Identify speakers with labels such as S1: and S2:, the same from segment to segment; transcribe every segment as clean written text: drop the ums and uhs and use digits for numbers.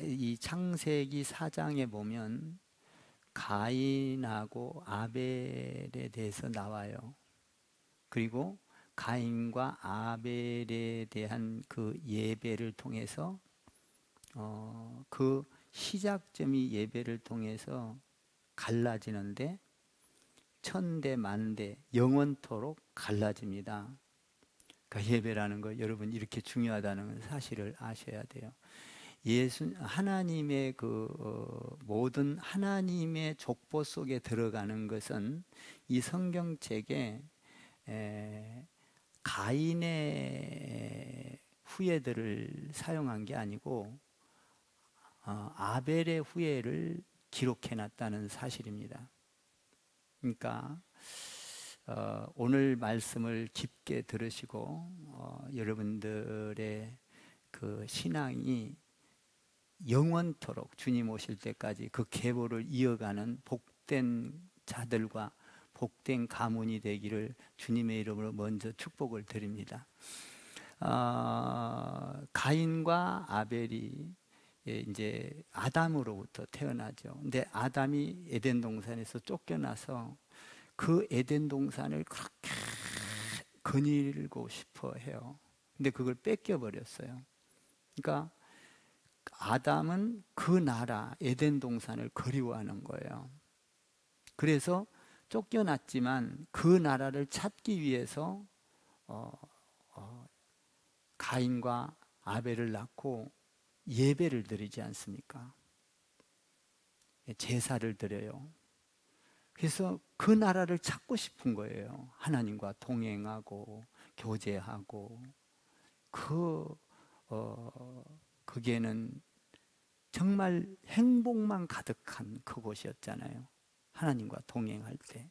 S1: 이 창세기 4장에 보면 가인하고 아벨에 대해서 나와요. 그리고 가인과 아벨에 대한 그 예배를 통해서 그 시작점이 예배를 통해서 갈라지는데 천대 만대 영원토록 갈라집니다. 그러니까 예배라는 거 여러분 이렇게 중요하다는 사실을 아셔야 돼요. 하나님의 모든 하나님의 족보 속에 들어가는 것은 이 성경책에 가인의 후예들을 사용한 게 아니고 아벨의 후예를 기록해 놨다는 사실입니다. 그러니까 오늘 말씀을 깊게 들으시고 여러분들의 그 신앙이 영원토록 주님 오실 때까지 그 계보를 이어가는 복된 자들과 복된 가문이 되기를 주님의 이름으로 먼저 축복을 드립니다. 가인과 아벨이 이제 아담으로부터 태어나죠. 근데 아담이 에덴 동산에서 쫓겨나서 그 에덴 동산을 그렇게 거닐고 싶어 해요. 근데 그걸 뺏겨버렸어요. 그러니까 아담은 그 나라 에덴 동산을 그리워하는 거예요. 그래서 쫓겨났지만 그 나라를 찾기 위해서 가인과 아벨을 낳고 예배를 드리지 않습니까? 제사를 드려요. 그래서 그 나라를 찾고 싶은 거예요. 하나님과 동행하고 교제하고 그게는 정말 행복만 가득한 그곳이었잖아요. 하나님과 동행할 때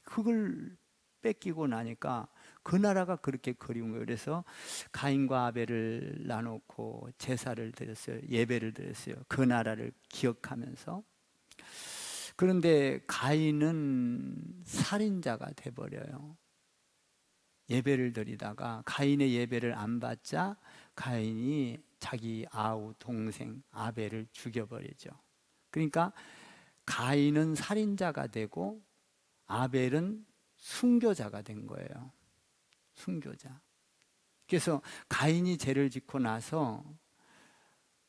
S1: 그걸 뺏기고 나니까 그 나라가 그렇게 그리운 거예요. 그래서 가인과 아벨을 나누고 제사를 드렸어요. 예배를 드렸어요. 그 나라를 기억하면서. 그런데 가인은 살인자가 돼버려요. 예배를 드리다가 가인의 예배를 안 받자 가인이 자기 아우 동생 아벨을 죽여버리죠. 그러니까 가인은 살인자가 되고 아벨은 순교자가 된 거예요. 순교자. 그래서 가인이 죄를 짓고 나서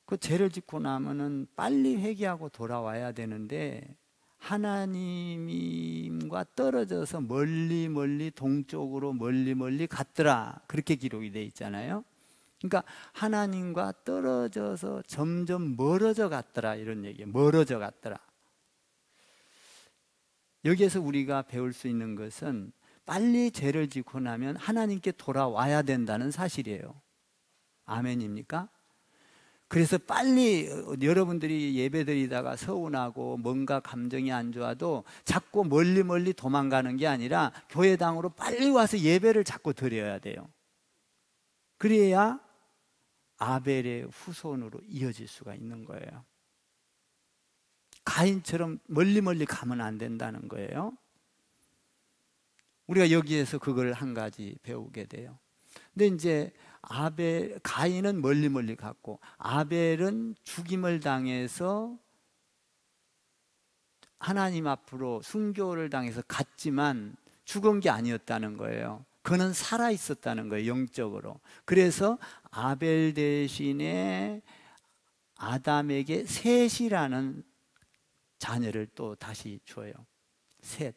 S1: 그 죄를 짓고 나면은 빨리 회개하고 돌아와야 되는데 하나님과 떨어져서 멀리 동쪽으로 멀리 갔더라. 그렇게 기록이 되어 있잖아요. 그러니까 하나님과 떨어져서 점점 멀어져 갔더라 이런 얘기예요. 멀어져 갔더라. 여기에서 우리가 배울 수 있는 것은 빨리 죄를 짓고 나면 하나님께 돌아와야 된다는 사실이에요. 아멘입니까? 그래서 빨리 여러분들이 예배드리다가 서운하고 뭔가 감정이 안 좋아도 자꾸 멀리 도망가는 게 아니라 교회당으로 빨리 와서 예배를 자꾸 드려야 돼요. 그래야 아벨의 후손으로 이어질 수가 있는 거예요. 가인처럼 멀리 가면 안 된다는 거예요. 우리가 여기에서 그걸 한 가지 배우게 돼요. 근데 이제 가인은 멀리 갔고 아벨은 죽임을 당해서 하나님 앞으로 순교를 당해서 갔지만 죽은 게 아니었다는 거예요. 그는 살아 있었다는 거예요, 영적으로. 그래서 아벨 대신에 아담에게 셋이라는 자녀를 또 다시 줘요. 셋.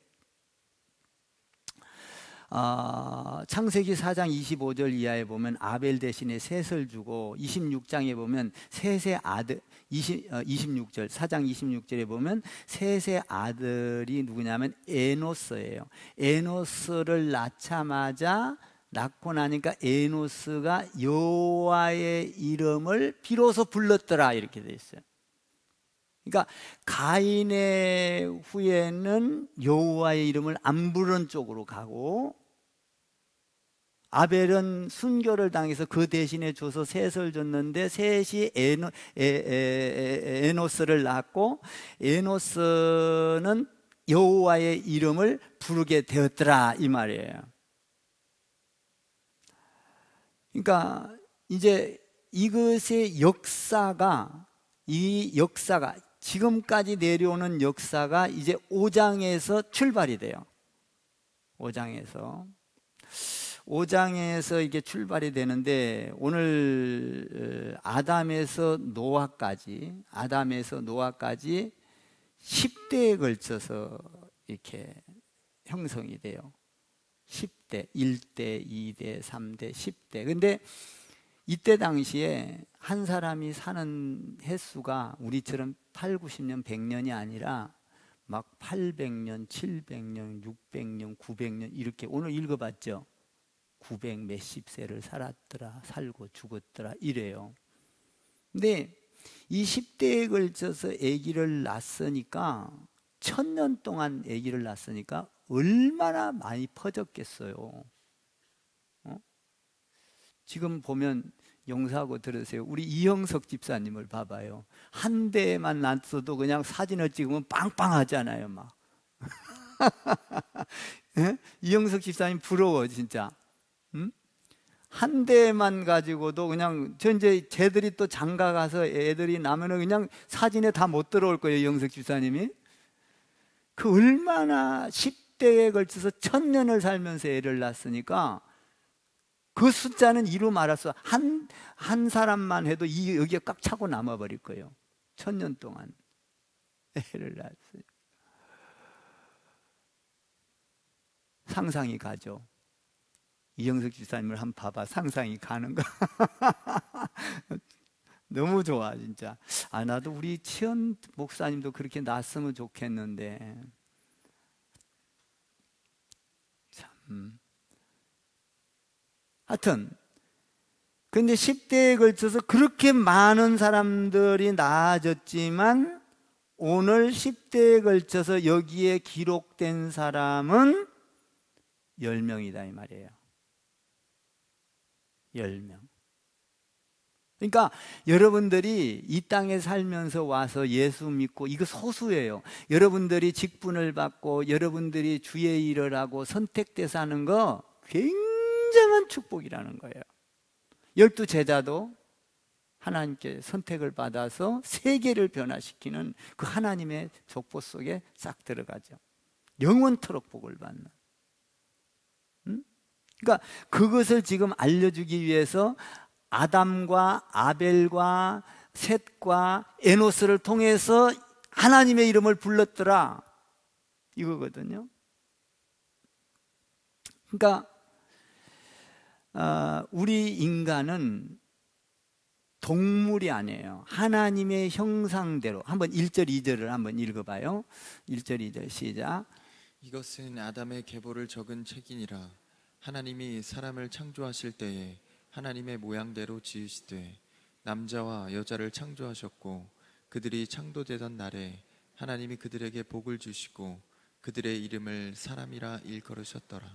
S1: 창세기 4장 25절 이하에 보면 아벨 대신에 셋을 주고 26장에 보면 셋의 아들 26절 4장 26절에 보면 셋의 아들이 누구냐면 에노스예요. 에노스를 낳고 나니까 에노스가 여호와의 이름을 비로소 불렀더라 이렇게 돼 있어요. 그러니까 가인의 후에는 여호와의 이름을 안 부르는 쪽으로 가고 아벨은 순교를 당해서 그 대신에 줘서 셋을 줬는데 셋이 에노스를 낳고 에노스는 여호와의 이름을 부르게 되었더라 이 말이에요. 그러니까 이제 이것의 역사가, 이 역사가 지금까지 내려오는 역사가 이제 5장에서 출발이 돼요. 5장에서 이게 출발이 되는데, 오늘 아담에서 노아까지 10대에 걸쳐서 이렇게 형성이 돼요. 10대, 1대, 2대, 3대, 10대. 근데 이때 당시에 한 사람이 사는 횟수가 우리처럼 8, 90년, 100년이 아니라 막 800년, 700년, 600년, 900년 이렇게, 오늘 읽어봤죠? 900 몇십 세를 살고 죽었더라 이래요. 근데 이 10대에 걸쳐서 아기를 낳았으니까, 1000년 동안 아기를 낳았으니까 얼마나 많이 퍼졌겠어요. 지금 보면 용서하고 들으세요. 우리 이형석 집사님을 봐봐요. 한 대만 낳았어도 그냥 사진을 찍으면 빵빵하잖아요, 막. 예? 이형석 집사님 부러워, 진짜. 응? 한 대만 가지고도 그냥, 이제 쟤들이 또 장가 가서 애들이 나면은 그냥 사진에 다 못 들어올 거예요, 이형석 집사님이. 그 얼마나 10대에 걸쳐서 1000년을 살면서 애를 낳았으니까 그 숫자는 이루 말할 수, 한 사람만 해도 여기에 꽉 차고 남아버릴 거예요. 1000년 동안 애를 낳았어요. 상상이 가죠. 이영석 집사님을 한번 봐봐. 상상이 가는 거. 너무 좋아, 진짜. 나도 우리 치현 목사님도 그렇게 낳았으면 좋겠는데. 참. 하여튼, 근데 10대에 걸쳐서 그렇게 많은 사람들이 나아졌지만, 오늘 10대에 걸쳐서 여기에 기록된 사람은 10명이다 이 말이에요. 10명. 그러니까 여러분들이 이 땅에 살면서 와서 예수 믿고, 이거 소수예요. 여러분들이 직분을 받고 여러분들이 주의 일을 하고 선택돼서 하는 거 굉장한 축복이라는 거예요. 12 제자도 하나님께 선택을 받아서 세계를 변화시키는 그 하나님의 족보 속에 싹 들어가죠. 영원토록 복을 받는. 그러니까 그것을 지금 알려주기 위해서 아담과 아벨과 셋과 에노스를 통해서 하나님의 이름을 불렀더라, 이거거든요. 그러니까 우리 인간은 동물이 아니에요. 하나님의 형상대로. 한번 1절 2절을 한번 읽어봐요. 1절 2절 시작.
S2: 이것은 아담의 계보를 적은 책이니라. 하나님이 사람을 창조하실 때에 하나님의 모양대로 지으시되 남자와 여자를 창조하셨고, 그들이 창조되던 날에 하나님이 그들에게 복을 주시고 그들의 이름을 사람이라 일컬으셨더라.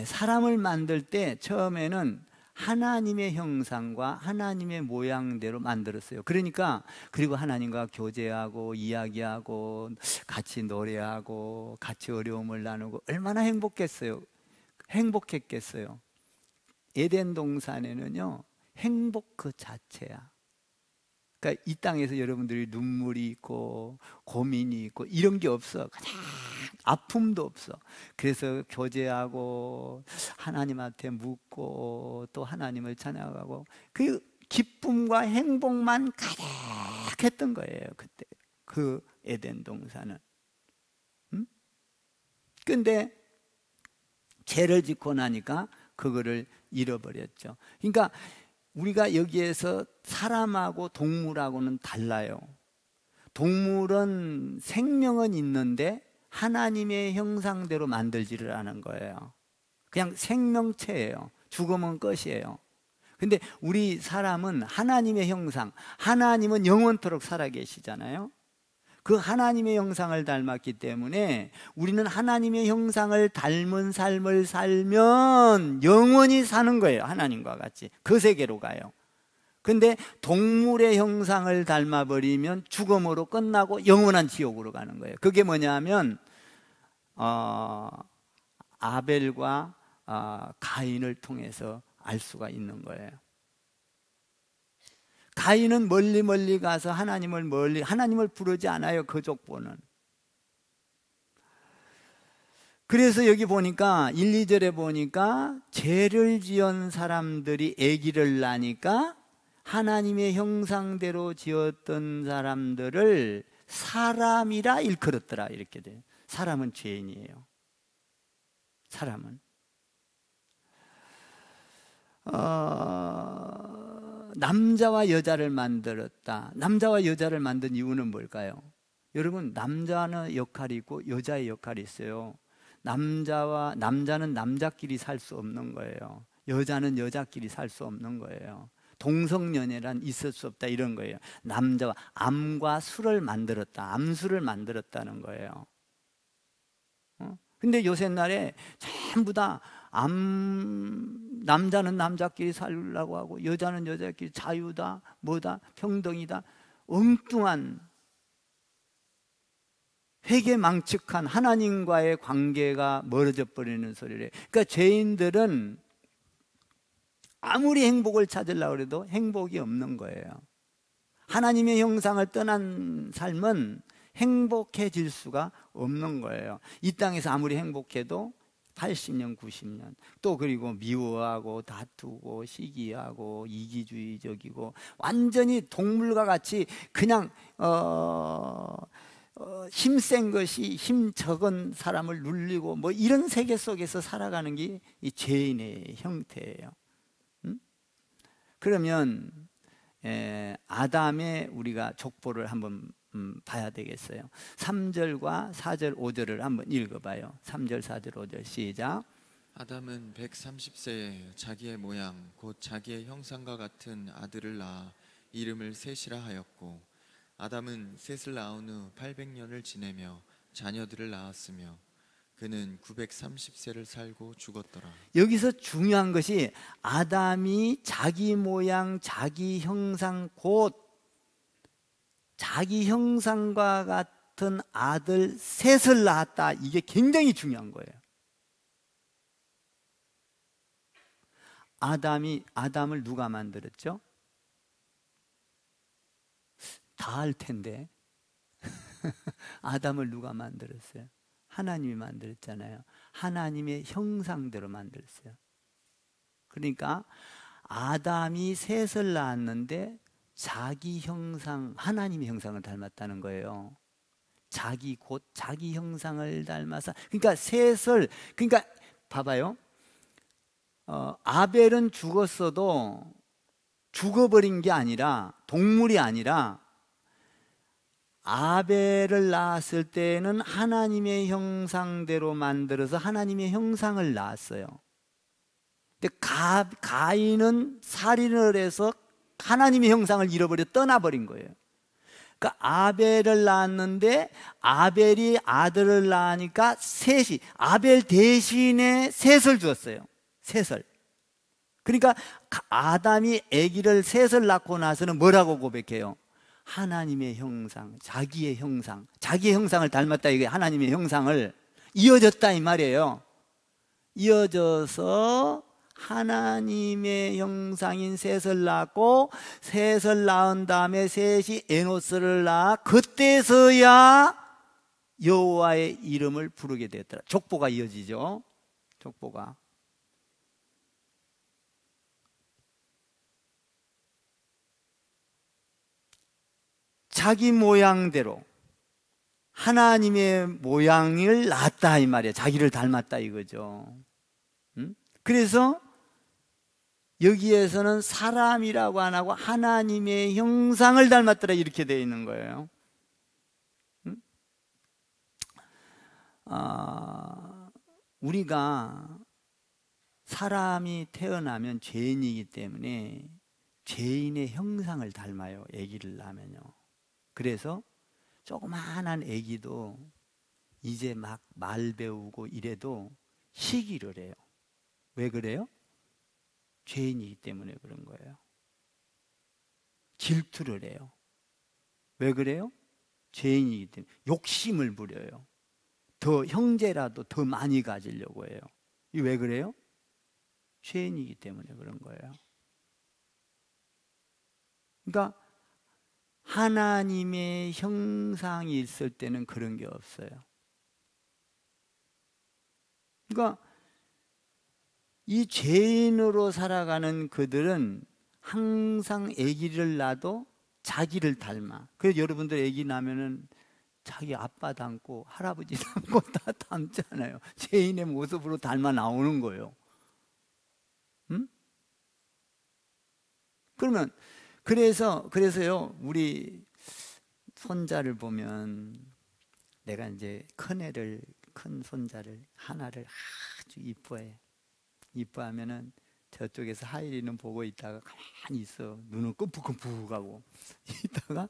S1: 사람을 만들 때 처음에는 하나님의 형상과 하나님의 모양대로 만들었어요. 그러니까, 그리고 하나님과 교제하고 이야기하고 같이 노래하고 같이 어려움을 나누고 얼마나 행복했겠어요. 에덴 동산에는요, 행복 그 자체야. 그러니까 이 땅에서 여러분들이 눈물이 있고 고민이 있고 이런 게 없어. 그냥 아픔도 없어. 그래서 교제하고 하나님한테 묻고 또 하나님을 찬양하고 그 기쁨과 행복만 가득했던 거예요, 그때 그 에덴 동산은. 근데 죄를 짓고 나니까 그거를 잃어버렸죠. 그러니까 우리가 여기에서 사람하고 동물하고는 달라요. 동물은 생명은 있는데 하나님의 형상대로 만들지를 않은 거예요. 그냥 생명체예요. 죽으면 끝이에요. 근데 우리 사람은 하나님의 형상, 하나님은 영원토록 살아계시잖아요. 그 하나님의 형상을 닮았기 때문에 우리는 하나님의 형상을 닮은 삶을 살면 영원히 사는 거예요. 하나님과 같이 그 세계로 가요. 근데 동물의 형상을 닮아버리면 죽음으로 끝나고 영원한 지옥으로 가는 거예요. 그게 뭐냐면 아벨과 가인을 통해서 알 수가 있는 거예요. 가인은 멀리 가서 하나님을 부르지 않아요. 그 족보는. 그래서 여기 보니까 1, 2절에 보니까 죄를 지은 사람들이 아기를 낳으니까 하나님의 형상대로 지었던 사람들을 사람이라 일컬었더라 이렇게 돼요. 사람은 죄인이에요. 사람은 남자와 여자를 만들었다. 남자와 여자를 만든 이유는 뭘까요? 여러분, 남자는 역할이 있고 여자의 역할이 있어요. 남자는 남자끼리 살 수 없는 거예요. 여자는 여자끼리 살 수 없는 거예요. 동성연애란 있을 수 없다 이런 거예요. 남자와 암과 수를 만들었다. 암수를 만들었다는 거예요. 근데 요새날에 전부 다 남자는 남자끼리 살려고 하고 여자는 여자끼리 자유다 뭐다 평등이다 엉뚱한 회개망측한 하나님과의 관계가 멀어져 버리는 소리를. 그러니까 죄인들은 아무리 행복을 찾으려고 해도 행복이 없는 거예요. 하나님의 형상을 떠난 삶은 행복해질 수가 없는 거예요. 이 땅에서 아무리 행복해도 80년, 90년 또 그리고 미워하고 다투고 시기하고 이기주의적이고 완전히 동물과 같이 그냥 힘센 것이 힘 적은 사람을 눌리고 뭐 이런 세계 속에서 살아가는 게 이 죄인의 형태예요. 그러면 아담의 우리가 족보를 한번 봐야 되겠어요. 3절과 4절 5절을 한번 읽어봐요. 3절 4절 5절 시작.
S2: 아담은 130세에 자기의 모양 곧 자기의 형상과 같은 아들을 낳아 이름을 셋이라 하였고 아담은 셋을 낳은 후 800년을 지내며 자녀들을 낳았으며 그는 930세를 살고 죽었더라.
S1: 여기서 중요한 것이 아담이 자기 모양 자기 형상 곧 자기 형상과 같은 아들 셋을 낳았다. 이게 굉장히 중요한 거예요. 아담을 누가 만들었죠? 다 알 텐데 아담을 누가 만들었어요? 하나님이 만들었잖아요. 하나님의 형상대로 만들었어요. 그러니까 아담이 셋을 낳았는데 자기 형상, 하나님의 형상을 닮았다는 거예요. 곧 자기 형상을 닮아서. 그러니까 그러니까 봐봐요. 아벨은 죽었어도 죽어버린 게 아니라 동물이 아니라 아벨을 낳았을 때는 하나님의 형상대로 만들어서 하나님의 형상을 낳았어요. 근데 가인은 살인을 해서 하나님의 형상을 잃어버려 떠나버린 거예요. 그러니까 아벨을 낳았는데 아벨이 아들을 낳으니까 아벨 대신에 셋을 주었어요. 셋을. 그러니까 아담이 아기를 셋을 낳고 나서는 뭐라고 고백해요? 하나님의 형상, 자기의 형상을 닮았다. 이게 하나님의 형상을 이어졌다 이 말이에요. 이어져서 하나님의 형상인 셋을 낳고 셋을 낳은 다음에 셋이 에노스를 낳아 그때서야 여호와의 이름을 부르게 되었더라. 족보가 이어지죠. 족보가. 자기 모양대로 하나님의 모양을 낳았다 이 말이에요. 자기를 닮았다 이거죠. 그래서 여기에서는 사람이라고 안 하고 하나님의 형상을 닮았더라 이렇게 되어 있는 거예요. 우리가 사람이 태어나면 죄인이기 때문에 죄인의 형상을 닮아요. 아기를 낳으면요. 그래서 조그마한 아기도 이제 막 말 배우고 이래도 시기를 해요. 왜 그래요? 죄인이기 때문에 그런 거예요. 질투를 해요. 왜 그래요? 죄인이기 때문에 욕심을 부려요. 더 형제라도 더 많이 가지려고 해요. 이 왜 그래요? 죄인이기 때문에 그런 거예요. 그러니까 하나님의 형상이 있을 때는 그런 게 없어요. 그러니까 이 죄인으로 살아가는 그들은 항상 아기를 낳아도 자기를 닮아. 그래서 여러분들 아기 낳으면은 자기 아빠 닮고 할아버지 닮고 다 닮잖아요. 죄인의 모습으로 닮아 나오는 거예요. 응? 그러면 그래서요, 우리 손자를 보면, 내가 이제 큰 손자를 하나를 아주 이뻐하면은 저쪽에서 하일이는 보고 있다가 가만히 있어. 눈은 끔찍끔찍하고 있다가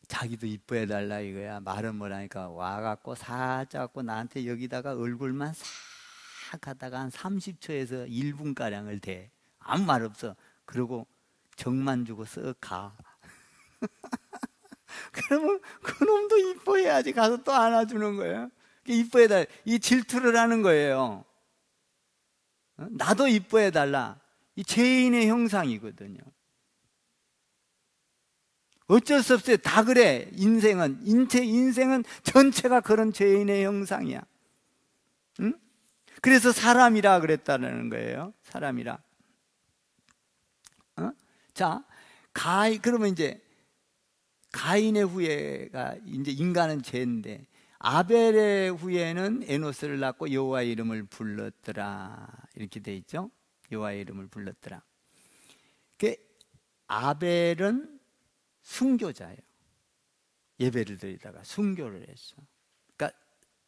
S1: 자기도 이뻐해 달라 이거야. 말은 뭐라니까 와갖고 살짝 갖고 나한테 여기다가 얼굴만 싹 하다가 한 30초에서 1분가량을 대. 아무 말 없어. 그러고 정만 주고 쓱 가. 그러면 그놈도 이뻐해야지. 가서 또 안아주는 거예요. 이뻐해달라. 이 질투를 하는 거예요. 나도 이뻐해달라. 이 죄인의 형상이거든요. 어쩔 수 없어요. 다 그래. 인생은 전체가 그런 죄인의 형상이야. 응? 그래서 사람이라 그랬다는 거예요. 사람이라. 자, 그러면 이제 가인의 후예가 이제 인간은 죄인데, 아벨의 후예는 에노스를 낳고 여호와의 이름을 불렀더라. 이렇게 돼 있죠. 여호와의 이름을 불렀더라. 아벨은 순교자예요. 예배를 드리다가 순교를 했어. 그러니까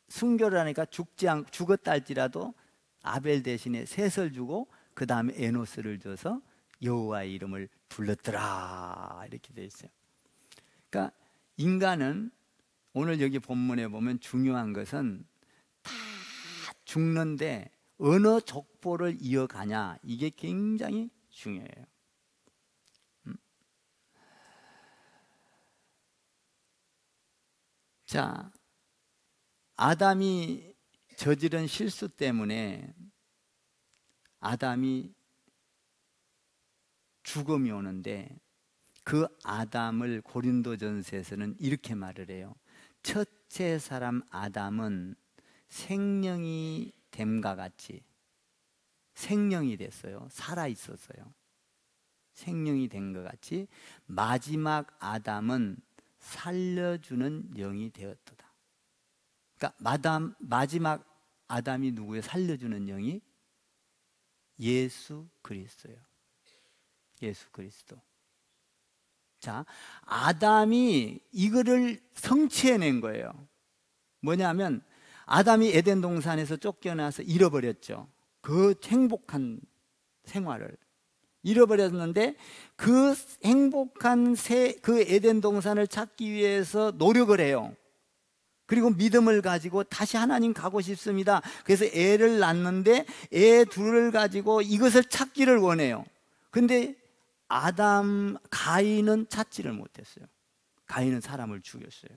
S1: 순교를 하니까 죽었다 할지라도 아벨 대신에 셋을 주고 그 다음에 에노스를 줘서 여호와의 이름을 불렀더라. 이렇게 돼 있어요. 그러니까 인간은 오늘 여기 본문에 보면 중요한 것은 다 죽는데 어느 족보를 이어가냐, 이게 굉장히 중요해요. 자, 아담이 저지른 실수 때문에 아담이 죽음이 오는데, 그 아담을 고린도전서에서는 이렇게 말을 해요. 첫째 사람 아담은 생명이 됨과 같이 생명이 됐어요. 살아 있었어요. 생명이 된 것 같이 마지막 아담은 살려주는 영이 되었도다. 그러니까 마지막 아담이 누구예요? 살려주는 영이 예수 그리스도예요. 예수 그리스도. 자, 아담이 이거를 성취해낸 거예요. 뭐냐면 아담이 에덴 동산에서 쫓겨나서 잃어버렸죠. 그 행복한 생활을 잃어버렸는데, 그 행복한 그 에덴 동산을 찾기 위해서 노력을 해요. 그리고 믿음을 가지고 다시 하나님 가고 싶습니다. 그래서 애를 낳는데 애 둘을 가지고 이것을 찾기를 원해요. 근데 가인은 찾지를 못했어요. 가인은 사람을 죽였어요.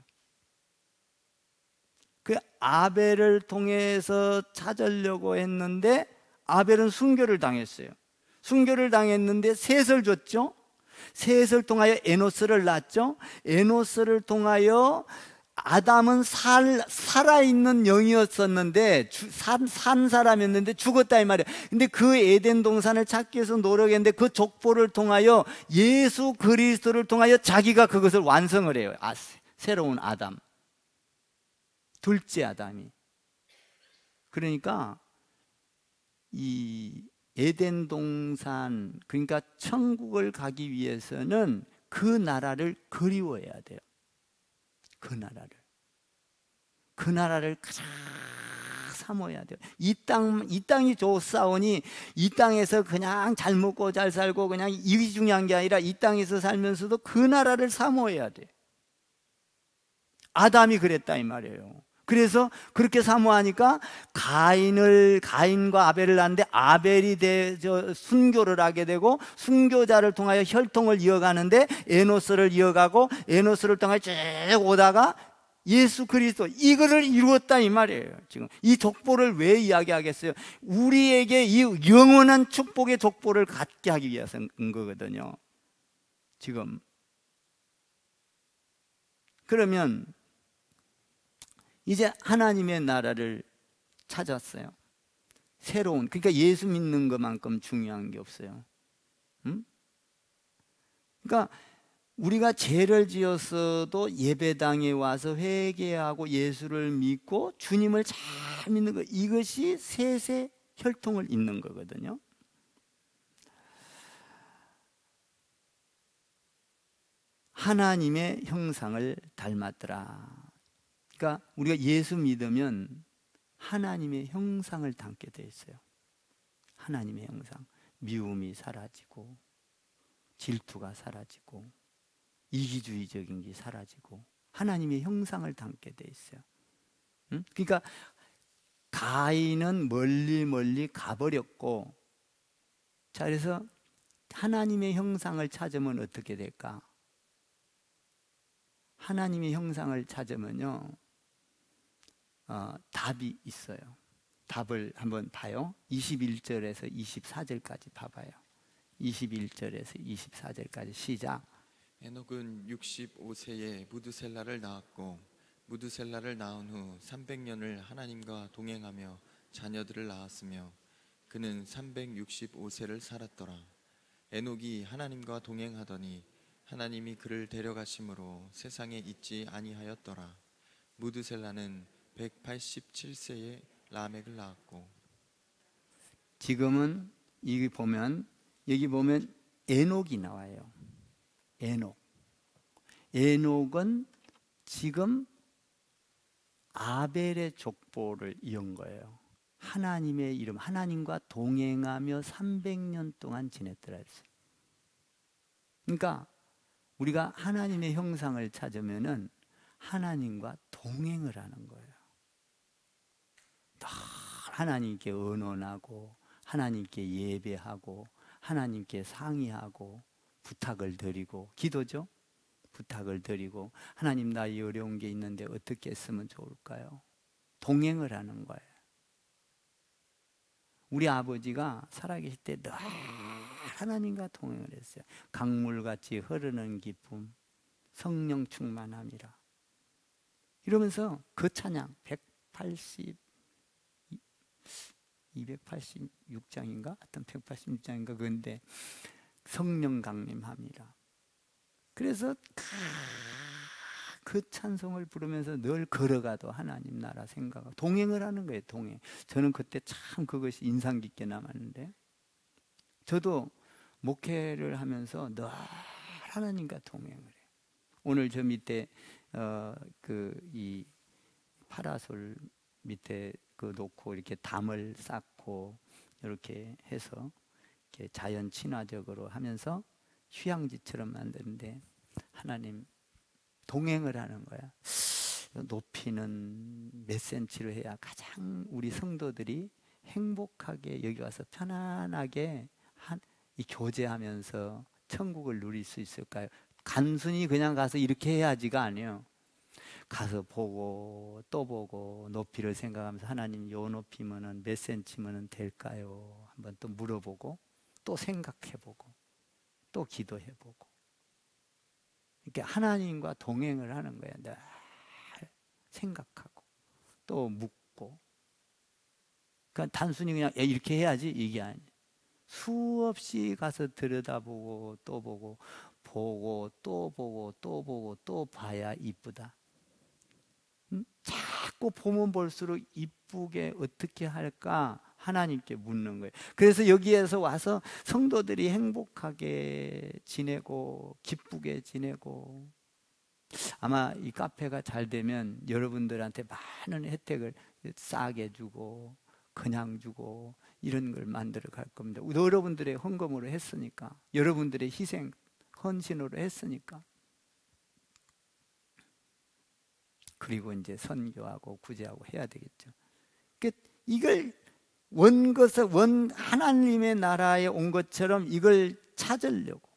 S1: 그 아벨을 통해서 찾으려고 했는데 아벨은 순교를 당했어요. 순교를 당했는데 셋을 줬죠. 셋을 통하여 에노스를 낳았죠. 에노스를 통하여 아담은 살아있는 영이었었는데, 산 사람이었는데 죽었다 이 말이에요. 근데 그 에덴 동산을 찾기 위해서 노력했는데 그 족보를 통하여 예수 그리스도를 통하여 자기가 그것을 완성을 해요. 새로운 아담, 둘째 아담이. 그러니까 이 에덴 동산, 그러니까 천국을 가기 위해서는 그 나라를 그리워해야 돼요. 그 나라를 가장 사모해야 돼요. 이 땅이 좋사오니 이 땅에서 그냥 잘 먹고 잘 살고 그냥 이게 중요한 게 아니라 이 땅에서 살면서도 그 나라를 사모해야 돼. 아담이 그랬다 이 말이에요. 그래서 그렇게 사모하니까 가인과 아벨을 낳는데 아벨이 순교를 하게 되고, 순교자를 통하여 혈통을 이어가는데 에노스를 이어가고, 에노스를 통하여 쭉 오다가 예수 그리스도, 이거를 이루었다 이 말이에요. 지금 이 족보를 왜 이야기하겠어요? 우리에게 이 영원한 축복의 족보를 갖게 하기 위해서인 거거든요. 지금. 그러면 이제 하나님의 나라를 찾았어요. 새로운, 그러니까 예수 믿는 것만큼 중요한 게 없어요. 그러니까 우리가 죄를 지었어도 예배당에 와서 회개하고 예수를 믿고 주님을 잘 믿는 것, 이것이 셋의 혈통을 잇는 거거든요. 하나님의 형상을 닮았더라. 그러니까 우리가 예수 믿으면 하나님의 형상을 담게 돼 있어요. 하나님의 형상. 미움이 사라지고 질투가 사라지고 이기주의적인 게 사라지고 하나님의 형상을 담게 돼 있어요. 그러니까 가인은 멀리 가버렸고, 자, 그래서 하나님의 형상을 찾으면 어떻게 될까? 하나님의 형상을 찾으면요, 답이 있어요. 답을 한번 봐요. 21절에서 24절까지 봐봐요. 21절에서 24절까지 시작.
S2: 에녹은 65세에 무드셀라를 낳았고 무드셀라를 낳은 후 300년을 하나님과 동행하며 자녀들을 낳았으며 그는 365세를 살았더라. 에녹이 하나님과 동행하더니 하나님이 그를 데려가심으로 세상에 있지 아니하였더라. 무드셀라는 187세에 라멕을 낳았고.
S1: 지금은 여기 보면 에녹이 나와요. 에녹은 지금 아벨의 족보를 이은 거예요. 하나님의 이름, 하나님과 동행하며 300년 동안 지냈더라 했어요. 그러니까 우리가 하나님의 형상을 찾으면은 하나님과 동행을 하는 거예요. 늘 하나님께 의논하고 하나님께 예배하고 하나님께 상의하고 부탁을 드리고, 기도죠. 부탁을 드리고, 하나님 나의 어려운 게 있는데 어떻게 했으면 좋을까요? 동행을 하는 거예요. 우리 아버지가 살아계실 때 늘 하나님과 동행을 했어요. 강물같이 흐르는 기쁨, 성령 충만함이라 이러면서 그 찬양 286장인가? 하여튼 186장인가 그건데 성령 강림함이라. 그래서 그 찬송을 부르면서 늘 걸어가도 하나님 나라 생각하고 동행을 하는 거예요. 동행. 저는 그때 참 그것이 인상 깊게 남았는데, 저도 목회를 하면서 늘 하나님과 동행을 해요. 오늘 저 밑에 이 파라솔 밑에 놓고 이렇게 담을 쌓고 이렇게 해서 이렇게 자연 친화적으로 하면서 휴양지처럼 만드는데 하나님 동행을 하는 거야. 높이는 몇 센치로 해야 가장 우리 성도들이 행복하게 여기 와서 편안하게 이 교제하면서 천국을 누릴 수 있을까요? 단순히 그냥 가서 이렇게 해야지가 아니에요. 가서 보고 또 보고 높이를 생각하면서 하나님 요 높이면은 몇 센치면은 될까요? 한번 또 물어보고 또 생각해보고 또 기도해보고, 이렇게 하나님과 동행을 하는 거예요. 늘 생각하고 또 묻고. 그러니까 단순히 그냥 이렇게 해야지 이게 아니에요. 수없이 가서 들여다보고 또 보고 보고 또 보고 또 보고 또 봐야 이쁘다. 자꾸 보면 볼수록 이쁘게 어떻게 할까 하나님께 묻는 거예요. 그래서 여기에서 와서 성도들이 행복하게 지내고 기쁘게 지내고, 아마 이 카페가 잘 되면 여러분들한테 많은 혜택을 싸게 주고 그냥 주고 이런 걸 만들어 갈 겁니다. 여러분들의 헌금으로 했으니까, 여러분들의 희생 헌신으로 했으니까. 그리고 이제 선교하고 구제하고 해야 되겠죠. 이걸 하나님의 나라에 온 것처럼 이걸 찾으려고.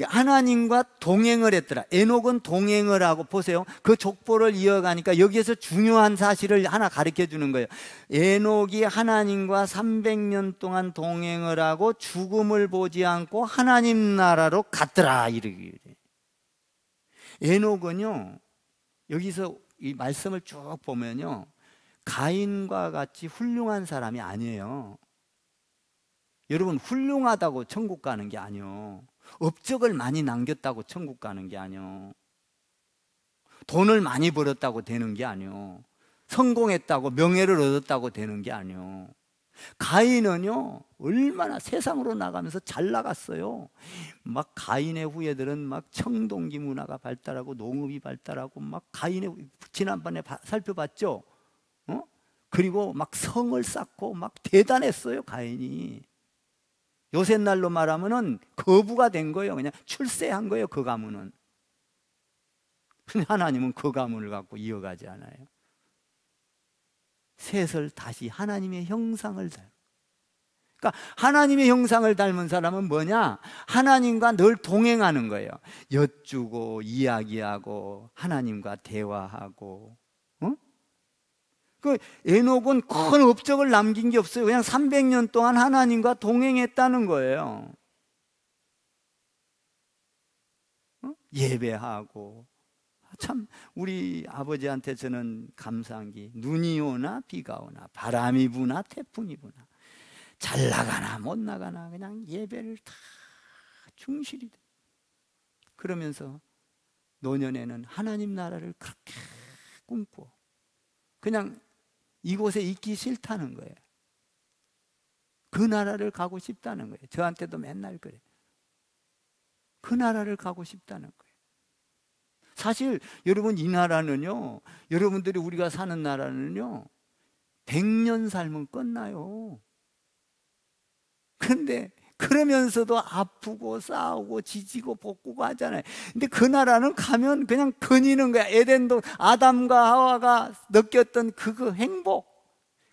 S1: 하나님과 동행을 했더라. 에녹은 동행을 하고, 보세요. 그 족보를 이어가니까 여기에서 중요한 사실을 하나 가르쳐 주는 거예요. 에녹이 하나님과 300년 동안 동행을 하고 죽음을 보지 않고 하나님 나라로 갔더라. 이렇게. 에녹은요, 여기서 이 말씀을 쭉 보면요, 가인과 같이 훌륭한 사람이 아니에요. 여러분, 훌륭하다고 천국 가는 게 아니요, 업적을 많이 남겼다고 천국 가는 게 아니요, 돈을 많이 벌었다고 되는 게 아니요, 성공했다고 명예를 얻었다고 되는 게 아니요. 가인은요, 얼마나 세상으로 나가면서 잘 나갔어요. 막 가인의 후예들은 막 청동기 문화가 발달하고 농업이 발달하고, 막 가인의, 지난번에 살펴봤죠? 그리고 막 성을 쌓고 막 대단했어요, 가인이. 요새 날로 말하면은 거부가 된 거예요. 그냥 출세한 거예요, 그 가문은. 근데 하나님은 그 가문을 갖고 이어가지 않아요. 셋을 다시 하나님의 형상을 닮은. 그러니까 하나님의 형상을 닮은 사람은 뭐냐? 하나님과 늘 동행하는 거예요. 여쭈고 이야기하고 하나님과 대화하고. 그 에녹은 큰 업적을 남긴 게 없어요. 그냥 300년 동안 하나님과 동행했다는 거예요. 예배하고. 참 우리 아버지한테 저는 감사한 게, 눈이 오나 비가 오나 바람이 부나 태풍이 부나 잘 나가나 못 나가나 그냥 예배를 다 충실히. 그러면서 노년에는 하나님 나라를 그렇게 꿈꾸어 그냥 이곳에 있기 싫다는 거예요. 그 나라를 가고 싶다는 거예요. 저한테도 맨날 그래. 그 나라를 가고 싶다는 거예요. 사실 여러분, 이 나라는요, 여러분들이 우리가 사는 나라는요 100년 살면 끝나요. 그런데 그러면서도 아프고 싸우고 지지고 볶고 하잖아요. 근데 그 나라는 가면 그냥 거니는 거야. 에덴도 아담과 하와가 느꼈던 그 행복,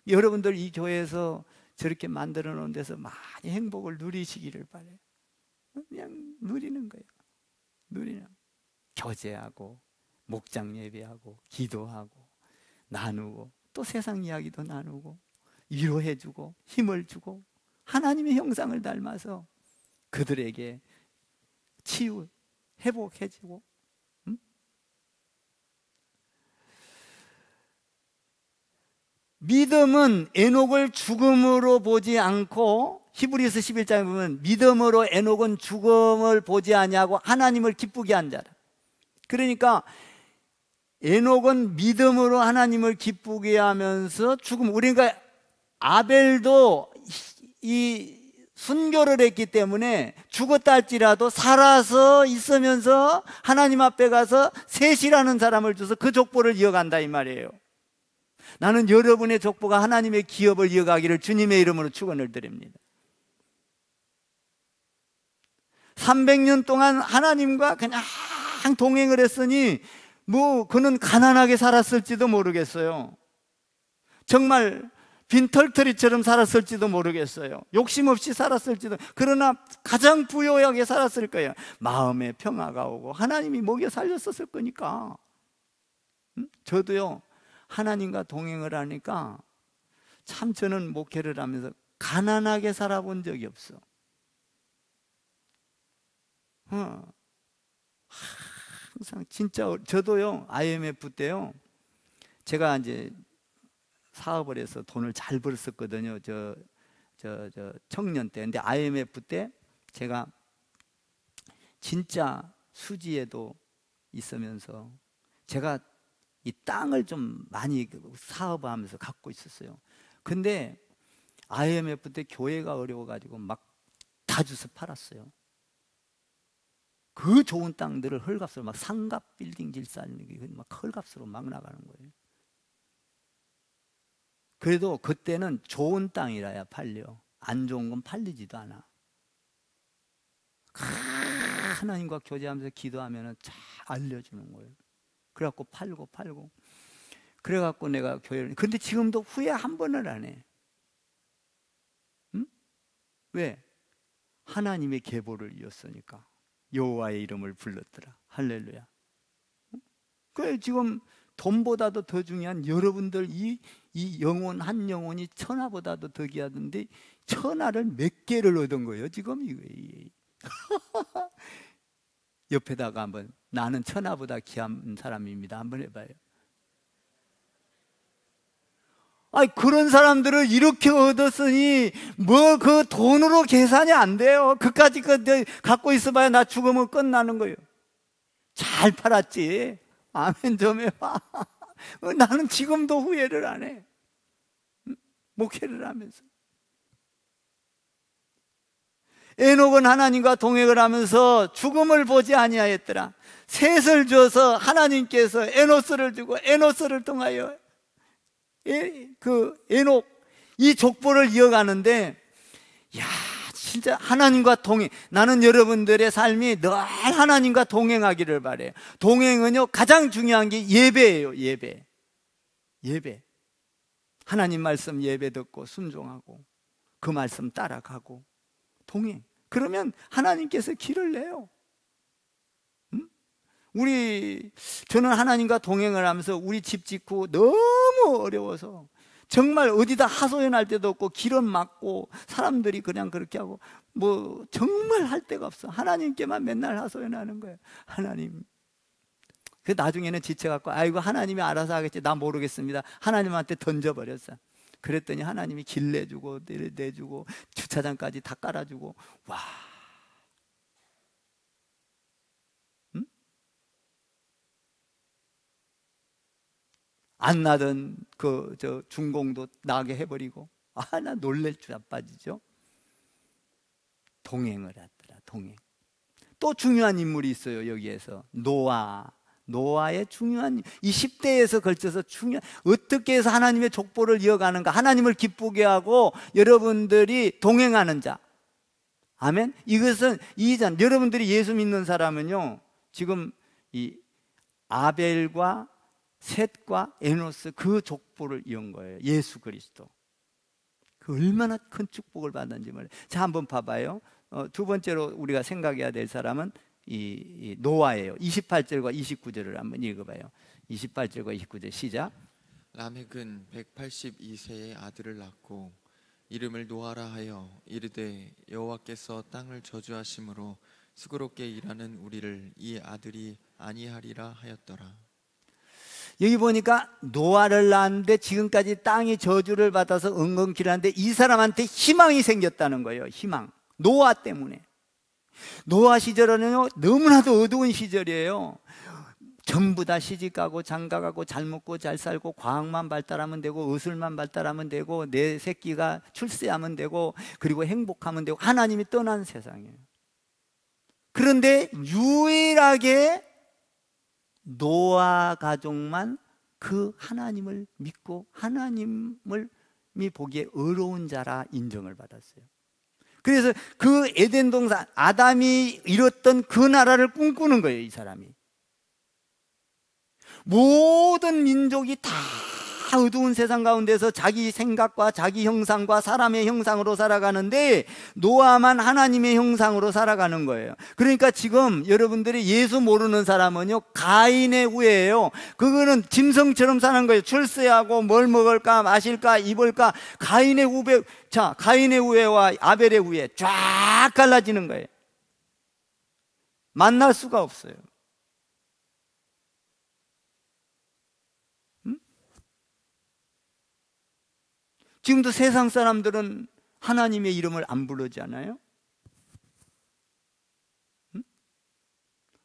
S1: 여러분들 이 교회에서 저렇게 만들어 놓은 데서 많이 행복을 누리시기를 바래요. 그냥 누리는 거예요. 누리는. 교제하고 목장 예배하고 기도하고 나누고 또 세상 이야기도 나누고 위로해주고 힘을 주고, 하나님의 형상을 닮아서 그들에게 치유, 회복해주고. 믿음은 에녹을 죽음으로 보지 않고, 히브리서 11장에 보면 믿음으로 에녹은 죽음을 보지 아니하고 하나님을 기쁘게 한 자라. 그러니까 에녹은 믿음으로 하나님을 기쁘게 하면서 죽음, 우리가 아벨도 이 순교를 했기 때문에 죽었다 할지라도 살아서 있으면서 하나님 앞에 가서 셋이라는 사람을 줘서 그 족보를 이어간다 이 말이에요. 나는 여러분의 족보가 하나님의 기업을 이어가기를 주님의 이름으로 축원을 드립니다. 300년 동안 하나님과 그냥 동행을 했으니 뭐 그는 가난하게 살았을지도 모르겠어요. 정말 빈털터리처럼 살았을지도 모르겠어요. 욕심 없이 살았을지도. 그러나 가장 부유하게 살았을 거예요. 마음에 평화가 오고 하나님이 먹여 살렸었을 거니까. 저도요, 하나님과 동행을 하니까 참 저는 목회를 하면서 가난하게 살아본 적이 없어. 항상 진짜. 저도요, IMF 때요, 제가 이제 사업을 해서 돈을 잘 벌었었거든요. 저 청년 때. 근데 IMF 때 제가 진짜 수지에도 있으면서 제가 이 땅을 좀 많이 사업하면서 갖고 있었어요. 근데 IMF 때 교회가 어려워가지고 막 다 주서 팔았어요. 그 좋은 땅들을 헐값으로 막 상갑 빌딩 질사하는 게 막 헐값으로 막 나가는 거예요. 그래도 그때는 좋은 땅이라야 팔려. 안 좋은 건 팔리지도 않아. 하나님과 교제하면서 기도하면 잘 알려주는 거예요. 그래갖고 팔고 그래갖고 내가 교회를. 근데 지금도 후회 한 번을 안 해. 응? 왜? 하나님의 계보를 이었으니까. 여호와의 이름을 불렀더라. 할렐루야. 그래, 지금 돈보다도 더 중요한 여러분들 이 영혼 한 영혼이 천하보다도 더 귀하던데 천하를 몇 개를 얻은 거예요 지금. 이거 옆에다가 한번 나는 천하보다 귀한 사람입니다 한번 해봐요. 아니, 그런 사람들을 이렇게 얻었으니 뭐 그 돈으로 계산이 안 돼요. 그까짓 거 갖고 있어봐야 나 죽으면 끝나는 거예요. 잘 팔았지. 아멘 좀 해봐. 나는 지금도 후회를 안 해. 목회를 하면서. 에녹은 하나님과 동행을 하면서 죽음을 보지 아니하였더라. 셋을 줘서 하나님께서 에노스를 주고 에노스를 통하여 그 에녹 이 족보를 이어가는데, 야, 진짜 하나님과 동행. 나는 여러분들의 삶이 늘 하나님과 동행하기를 바래요. 동행은요 가장 중요한 게 예배예요. 예배. 하나님 말씀 예배 듣고 순종하고 그 말씀 따라가고 동행. 그러면 하나님께서 길을 내요. 저는 하나님과 동행을 하면서 우리 집 짓고 너무 어려워서 정말 어디다 하소연할 데도 없고 길은 막고 사람들이 그냥 그렇게 하고 뭐 정말 할 데가 없어. 하나님께만 맨날 하소연하는 거예요. 하나님. 그 나중에는 지쳐갖고 아이고 하나님이 알아서 하겠지, 나 모르겠습니다, 하나님한테 던져버렸어. 그랬더니 하나님이 길 내주고 내주고 주차장까지 다 깔아주고. 와, 안 나던 저 중공도 나게 해버리고. 나 놀랄 줄 빠지죠. 동행을 하더라. 동행. 또 중요한 인물이 있어요 여기에서. 노아의 중요한, 이 10대에서 걸쳐서 중요한, 어떻게 해서 하나님의 족보를 이어가는가, 하나님을 기쁘게 하고 여러분들이 동행하는 자. 아멘. 이것은 여러분들이 예수 믿는 사람은요 지금 이 아벨과 셋과 에노스 그 족보를 이은 거예요. 예수 그리스도. 그 얼마나 큰 축복을 받았는지 말이에요. 자, 한번 봐봐요. 두 번째로 우리가 생각해야 될 사람은 이 노아예요. 28절과 29절을 한번 읽어봐요. 28절과 29절 시작.
S2: 라멕은 182세의 아들을 낳고 이름을 노아라 하여 이르되 여호와께서 땅을 저주하심으로 수고롭게 일하는 우리를 이 아들이 아니하리라 하였더라.
S1: 여기 보니까 노아를 낳았는데 지금까지 땅이 저주를 받아서 엉겅퀴라는데 이 사람한테 희망이 생겼다는 거예요. 희망. 노아 때문에. 노아 시절은요 너무나도 어두운 시절이에요. 전부 다 시집가고 장가가고 잘 먹고 잘 살고 과학만 발달하면 되고 의술만 발달하면 되고 내 새끼가 출세하면 되고 그리고 행복하면 되고 하나님이 떠난 세상이에요. 그런데 유일하게 노아 가족만 그 하나님을 믿고 하나님이 보기에 의로운 자라 인정을 받았어요. 그래서 그 에덴 동산 아담이 이뤘던 그 나라를 꿈꾸는 거예요. 이 사람이. 모든 민족이 다 어두운 세상 가운데서 자기 생각과 자기 형상과 사람의 형상으로 살아가는데 노아만 하나님의 형상으로 살아가는 거예요. 그러니까 지금 여러분들이 예수 모르는 사람은요 가인의 후예예요. 그거는 짐승처럼 사는 거예요. 출세하고 뭘 먹을까 마실까 입을까. 가인의 후예와 아벨의 후예 쫙 갈라지는 거예요. 만날 수가 없어요. 지금도 세상 사람들은 하나님의 이름을 안 부르지 않아요? 응?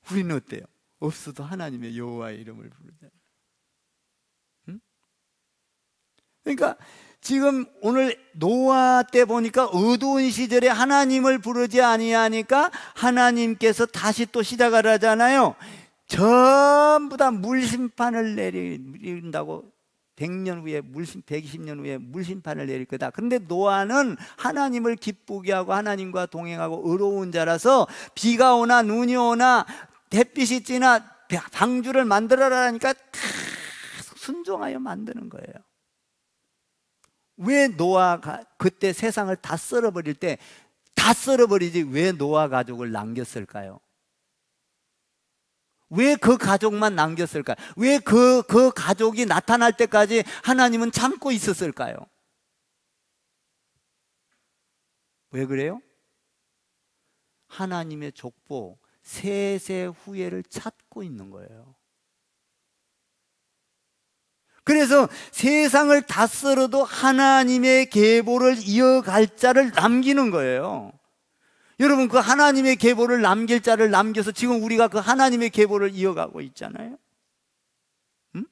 S1: 우리는 어때요? 없어도 하나님의 여호와의 이름을 부르잖아요. 응? 그러니까 지금 오늘 노아 때 보니까 어두운 시절에 하나님을 부르지 아니하니까 하나님께서 다시 또 시작을 하잖아요. 전부 다 물심판을 내린다고. 100년 후에 120년 후에 물심판을 내릴 거다. 그런데 노아는 하나님을 기쁘게 하고 하나님과 동행하고 의로운 자라서 비가 오나 눈이 오나 햇빛이 찌나 방주를 만들어라니까 계속 순종하여 만드는 거예요. 왜 노아가 그때 세상을 다 썰어버릴 때 다 썰어버리지 왜 노아 가족을 남겼을까요? 왜 그 가족만 남겼을까요? 왜 그 가족이 나타날 때까지 하나님은 참고 있었을까요? 왜 그래요? 하나님의 족보 세세 후예를 찾고 있는 거예요. 그래서 세상을 다스려도 하나님의 계보를 이어갈 자를 남기는 거예요. 여러분, 그 하나님의 계보를 남길 자를 남겨서 지금 우리가 그 하나님의 계보를 이어가고 있잖아요. 응?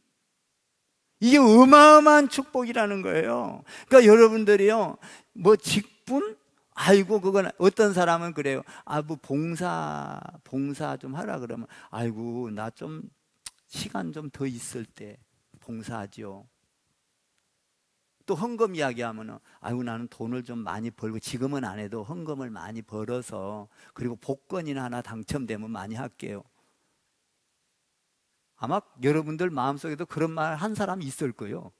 S1: 이게 어마어마한 축복이라는 거예요. 그러니까 여러분들이요, 뭐 직분? 아이고, 그건 어떤 사람은 그래요. 뭐 봉사 좀 하라 그러면, 아이고, 나 좀 시간 좀 더 있을 때 봉사하죠. 또 헌금 이야기하면은, 아이고, 나는 돈을 좀 많이 벌고, 지금은 안 해도 헌금을 많이 벌어서, 그리고 복권이나 하나 당첨되면 많이 할게요. 아마 여러분들 마음속에도 그런 말 한 사람이 있을 거예요.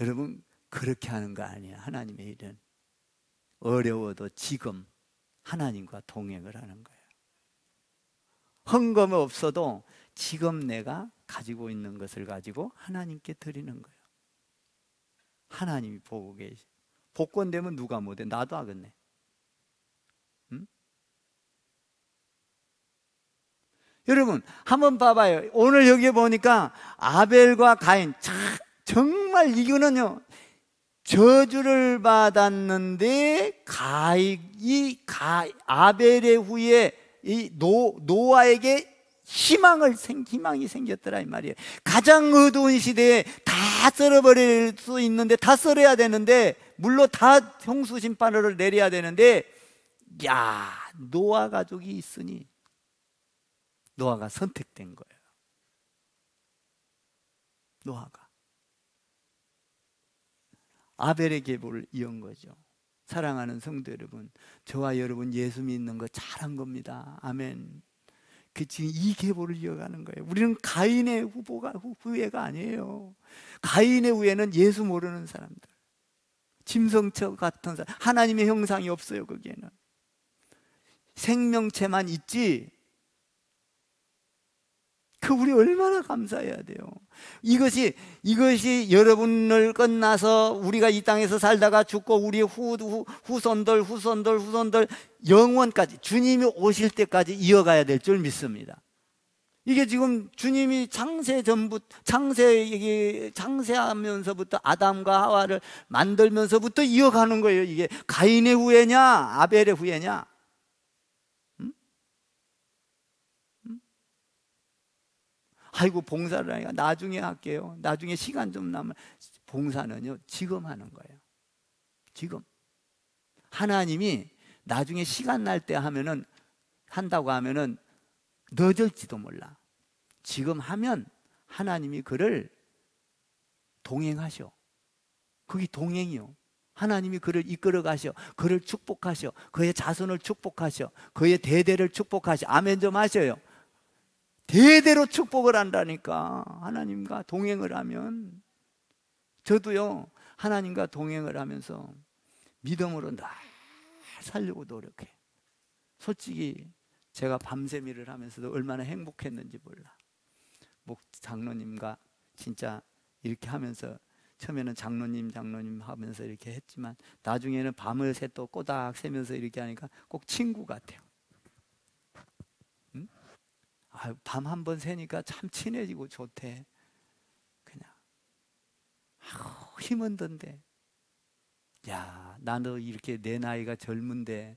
S1: 여러분, 그렇게 하는 거 아니야. 하나님의 일은 어려워도 지금 하나님과 동행을 하는 거예요. 헌금이 없어도 지금 내가 가지고 있는 것을 가지고 하나님께 드리는 거예요. 하나님이 보고 계시. 복권 되면 누가 못해? 나도 하겠네. 응? 여러분, 한번 봐봐요. 오늘 여기 보니까 아벨과 가인, 정말 이거는요, 저주를 받았는데 아벨의 후에 이 노아에게 희망이 생겼더라 이 말이에요. 가장 어두운 시대에 다 썰어버릴 수 있는데, 다 썰어야 되는데, 물론 다 홍수 심판을 내려야 되는데, 노아 가족이 있으니 노아가 선택된 거예요. 노아가 아벨의 계보를 이은 거죠. 사랑하는 성도 여러분, 저와 여러분 예수 믿는 거 잘한 겁니다. 아멘. 지금 이 계보를 이어가는 거예요. 우리는 가인의 후예가 아니에요. 가인의 후예는 예수 모르는 사람들, 짐승처 같은 사람, 하나님의 형상이 없어요. 거기에는 생명체만 있지. 우리 얼마나 감사해야 돼요. 이것이 여러분을 끝나서 우리가 이 땅에서 살다가 죽고 우리 후손들 영원까지, 주님이 오실 때까지 이어가야 될 줄 믿습니다. 이게 지금 주님이 창세하면서부터 아담과 하와를 만들면서부터 이어가는 거예요. 이게 가인의 후예냐 아벨의 후예냐? 아이고, 봉사를 하니까 나중에 할게요. 나중에 시간 좀 남으면. 봉사는요, 지금 하는 거예요. 지금. 하나님이 나중에 시간 날 때 한다고 하면은 늦을지도 몰라. 지금 하면 하나님이 그를 동행하셔. 그게 동행이요. 하나님이 그를 이끌어 가셔. 그를 축복하셔. 그의 자손을 축복하셔. 그의 대대를 축복하셔. 아멘 좀 하셔요. 대대로 축복을 한다니까. 하나님과 동행을 하면. 저도요, 하나님과 동행을 하면서 믿음으로 늘 살려고 노력해. 솔직히 제가 밤샘 일을 하면서도 얼마나 행복했는지 몰라. 장로님과 진짜 이렇게 하면서, 처음에는 장로님 하면서 이렇게 했지만 나중에는 밤을 새 또 꼬닥 새면서 이렇게 하니까 꼭 친구 같아요. 밤 한 번 새니까 참 친해지고 좋대. 그냥 힘은 든데, 나도 이렇게 내 나이가 젊은데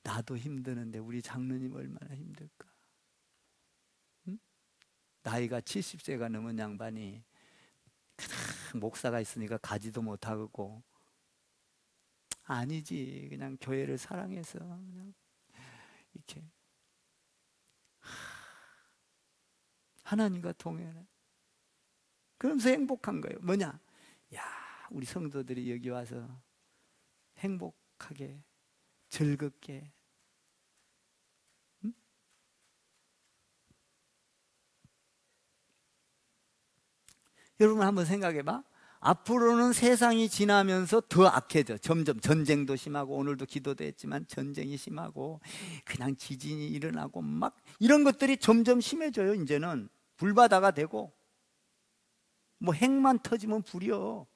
S1: 나도 힘드는데 우리 장로님 얼마나 힘들까. 나이가 70세가 넘은 양반이 목사가 있으니까 가지도 못하고, 아니지. 그냥 교회를 사랑해서 그냥 이렇게 하나님과 동행해. 그러면서 행복한 거예요. 뭐냐? 우리 성도들이 여기 와서 행복하게, 즐겁게. 여러분 한번 생각해 봐. 앞으로는 세상이 지나면서 더 악해져. 점점 전쟁도 심하고, 오늘도 기도도 했지만 전쟁이 심하고 그냥 지진이 일어나고 막 이런 것들이 점점 심해져요. 이제는 불바다가 되고 뭐 핵만 터지면 불이요.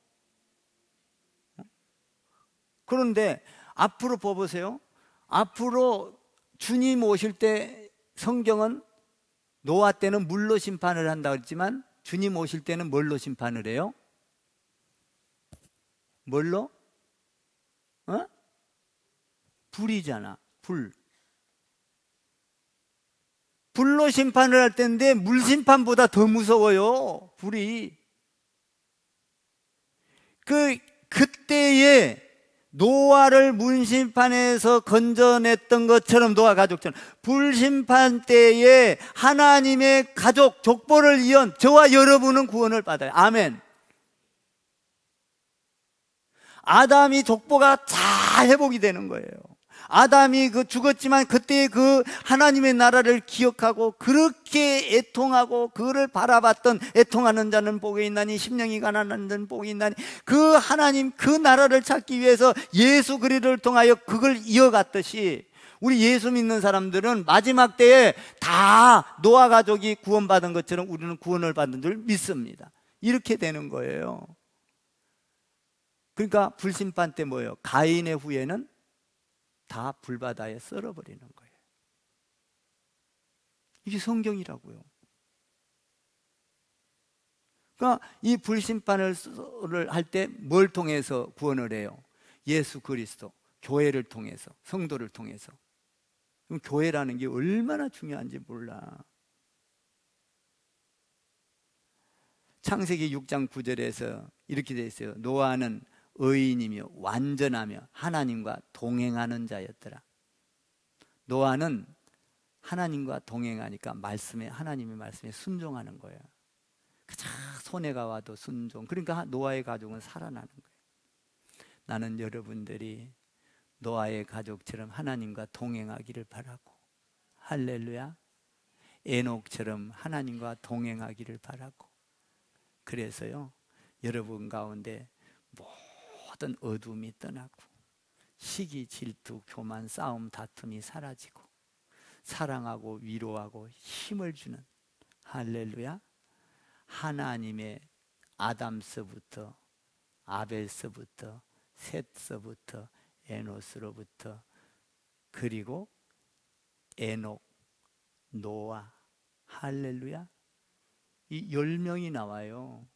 S1: 그런데 앞으로 보세요. 앞으로 주님 오실 때 성경은 노아 때는 물로 심판을 한다고 했지만 주님 오실 때는 뭘로 심판을 해요? 뭘로? 불이잖아. 불로 심판을 할 텐데 물 심판보다 더 무서워요. 불이. 그때에 노아를 문심판에서 건져냈던 것처럼, 노아 가족처럼 불심판 때에 하나님의 가족, 족보를 이은 저와 여러분은 구원을 받아요. 아멘. 아담이 족보가 다 회복이 되는 거예요. 아담이 죽었지만 그때의 하나님의 나라를 기억하고 그렇게 애통하고 그를 바라봤던, 애통하는 자는 복이 있나니 심령이 가난한 자는 복이 있나니, 하나님 나라를 찾기 위해서 예수 그리스도를 통하여 그걸 이어갔듯이 우리 예수 믿는 사람들은 마지막 때에 다 노아 가족이 구원받은 것처럼 우리는 구원을 받는 줄 믿습니다. 이렇게 되는 거예요. 그러니까 불심판 때 뭐예요? 가인의 후예는 다 불바다에 썰어버리는 거예요. 이게 성경이라고요. 그러니까 이 불심판을 할 때 뭘 통해서 구원을 해요? 예수 그리스도, 교회를 통해서, 성도를 통해서. 그럼 교회라는 게 얼마나 중요한지 몰라. 창세기 6장 9절에서 이렇게 되어 있어요. 노아는 의인이며 완전하며 하나님과 동행하는 자였더라. 노아는 하나님과 동행하니까 하나님의 말씀에 순종하는 거예요. 손해가 와도 순종. 그러니까 노아의 가족은 살아나는 거예요. 나는 여러분들이 노아의 가족처럼 하나님과 동행하기를 바라고, 할렐루야. 에녹처럼 하나님과 동행하기를 바라고, 그래서요 여러분 가운데 모든 어둠이 떠나고 시기, 질투, 교만, 싸움, 다툼이 사라지고 사랑하고 위로하고 힘을 주는, 할렐루야, 하나님의 아담서부터 아벨서부터 셋서부터 에노스로부터 그리고 에녹, 노아, 할렐루야, 이 10명이 나와요.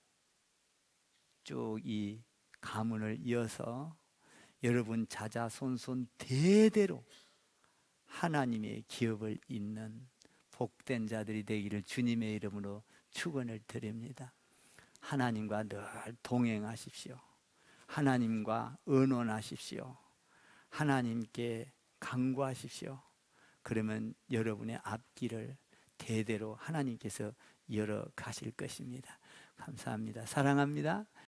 S1: 쭉 이 가문을 이어서 여러분 자자손손 대대로 하나님의 기업을 잇는 복된 자들이 되기를 주님의 이름으로 축원을 드립니다. 하나님과 늘 동행하십시오. 하나님과 의논하십시오. 하나님께 간구하십시오. 그러면 여러분의 앞길을 대대로 하나님께서 열어 가실 것입니다. 감사합니다. 사랑합니다.